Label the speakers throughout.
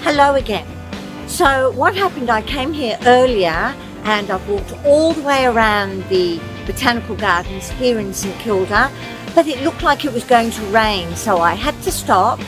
Speaker 1: Hello again. So what happened, I came here earlier and I've walked all the way around the Botanical Gardens here in St Kilda, but it looked like it was going to rain, so I had to stop.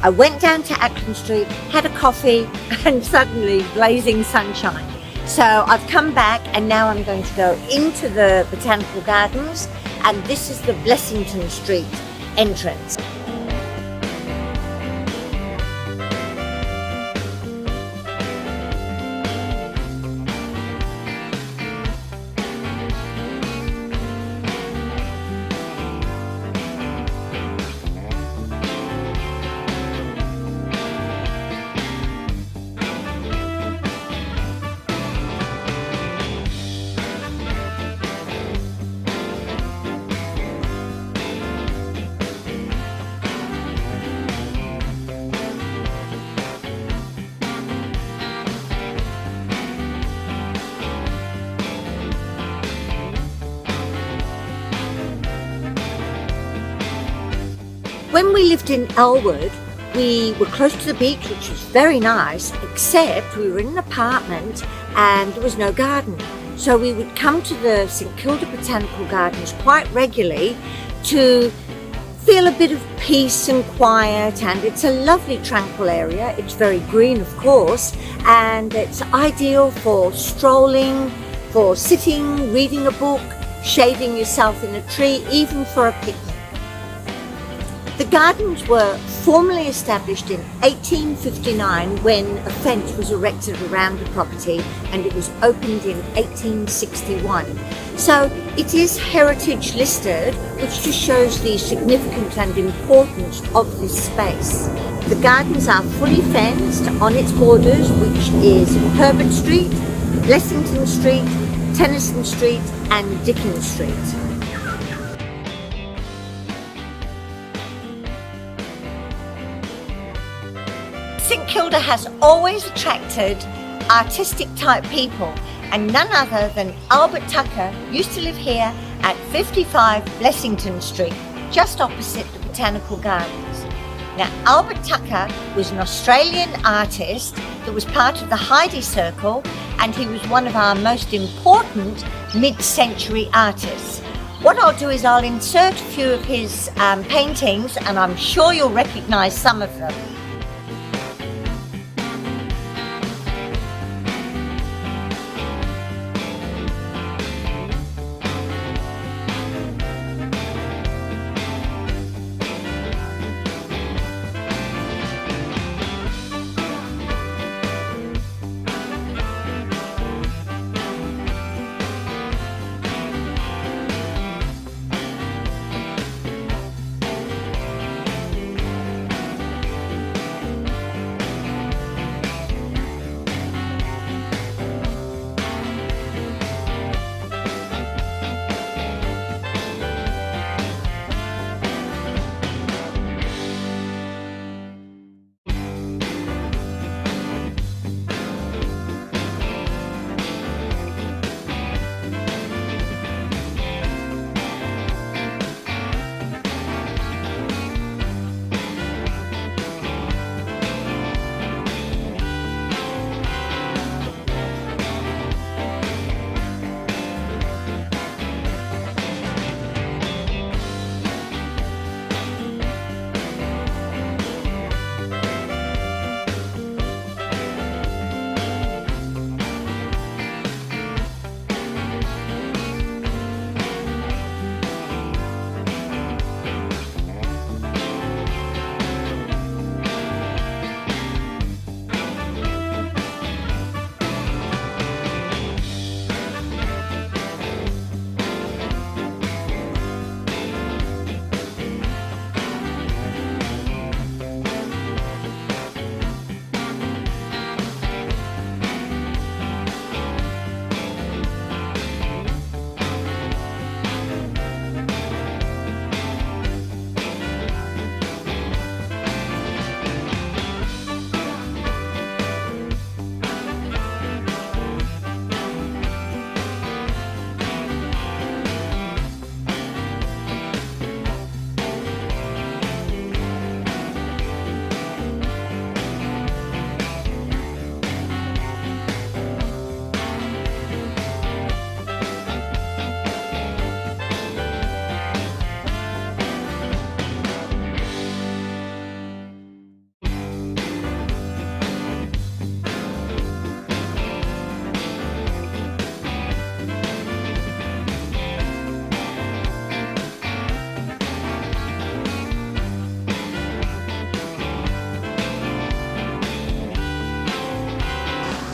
Speaker 1: I went down to Ackland Street, had a coffee, and suddenly blazing sunshine. So I've come back and now I'm going to go into the Botanical Gardens, and this is the Blessington Street entrance. When we lived in Elwood, we were close to the beach, which was very nice, except we were in an apartment and there was no garden. So we would come to the St Kilda Botanical Gardens quite regularly to feel a bit of peace and quiet, and it's a lovely tranquil area. It's very green, of course, and it's ideal for strolling, for sitting, reading a book, shading yourself in a tree, even for a picnic. The gardens were formally established in 1859 when a fence was erected around the property, and it was opened in 1861. So it is heritage listed, which just shows the significance and importance of this space. The gardens are fully fenced on its borders, which is Herbert Street, Blessington Street, Tennyson Street and Dickens Street. St Kilda has always attracted artistic type people, and none other than Albert Tucker used to live here at 55 Blessington Street, just opposite the Botanical Gardens. Now, Albert Tucker was an Australian artist that was part of the Heidi Circle, and he was one of our most important mid-century artists. What I'll do is I'll insert a few of his paintings, and I'm sure you'll recognise some of them.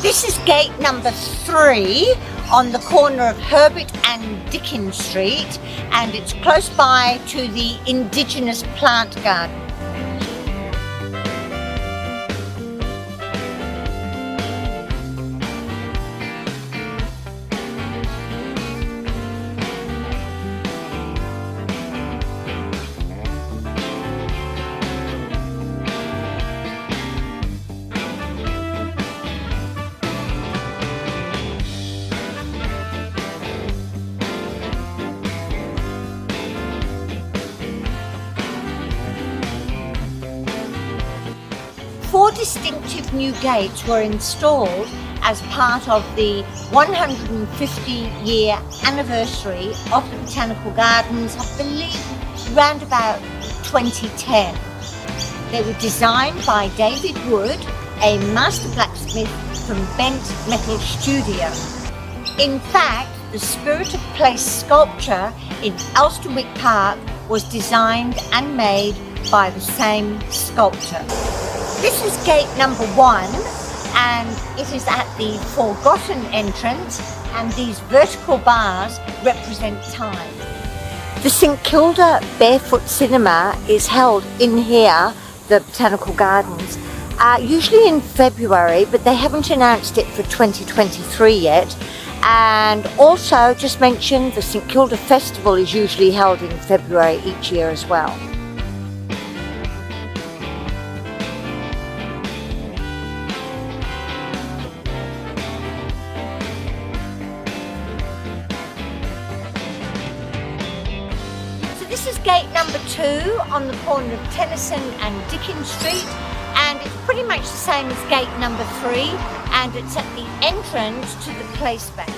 Speaker 1: This is gate number 3 on the corner of Herbert and Dickens Street, and it's close by to the Indigenous Plant Garden. Four distinctive new gates were installed as part of the 150-year anniversary of the Botanical Gardens, I believe around about 2010. They were designed by David Wood, a master blacksmith from Bent Metal Studio. In fact, the Spirit of Place sculpture in Elstonwick Park was designed and made by the same sculptor. This is gate number 1, and it is at the Forgotten entrance, and these vertical bars represent time. The St Kilda Barefoot Cinema is held in here, the Botanical Gardens, usually in February, but they haven't announced it for 2023 yet. And also, just mention, the St Kilda Festival is usually held in February each year as well. This is gate number 2 on the corner of Tennyson and Dickens Street, and it's pretty much the same as gate number 3, and it's at the entrance to the place bank.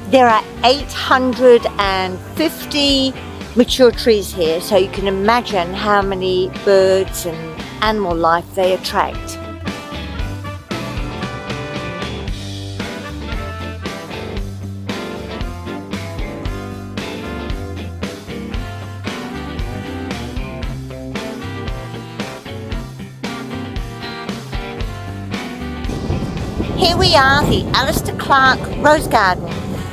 Speaker 1: There are 850 mature trees here, so you can imagine how many birds and animal life they attract. Here we are, the Alistair Clark Rose Garden.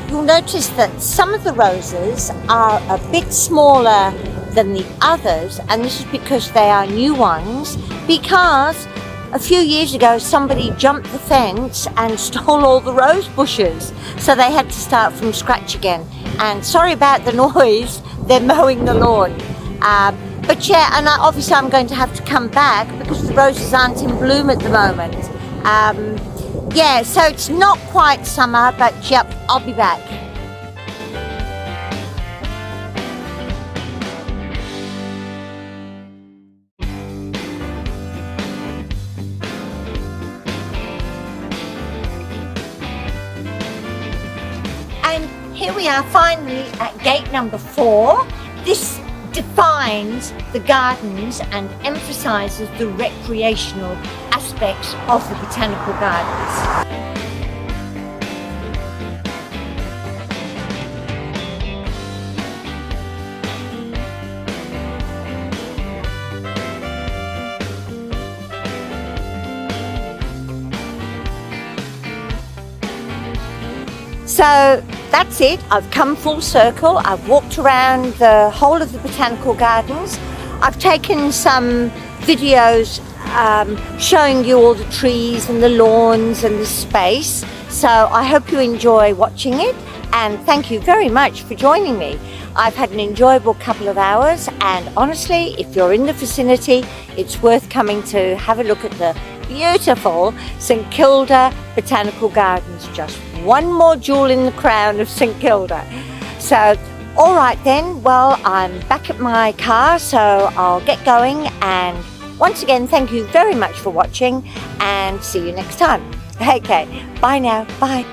Speaker 1: You'll notice that some of the roses are a bit smaller than the others, and this is because they are new ones, because a few years ago somebody jumped the fence and stole all the rose bushes, so they had to start from scratch again. And sorry about the noise, they're mowing the lawn. But yeah, and obviously I'm going to have to come back because the roses aren't in bloom at the moment. Yeah, so it's not quite summer, but yep, I'll be back. And here we are finally at gate number 4. This defines the gardens and emphasises the recreational aspects of the Botanical Gardens. So that's it, I've come full circle. I've walked around the whole of the Botanical Gardens. I've taken some videos showing you all the trees and the lawns and the space. So I hope you enjoy watching it, and thank you very much for joining me. I've had an enjoyable couple of hours, and honestly, if you're in the vicinity, it's worth coming to have a look at the beautiful St Kilda Botanical Gardens. Just one more jewel in the crown of St Kilda. So, all right then, well, I'm back at my car, so I'll get going, and once again, thank you very much for watching, and see you next time. Okay, bye now, bye.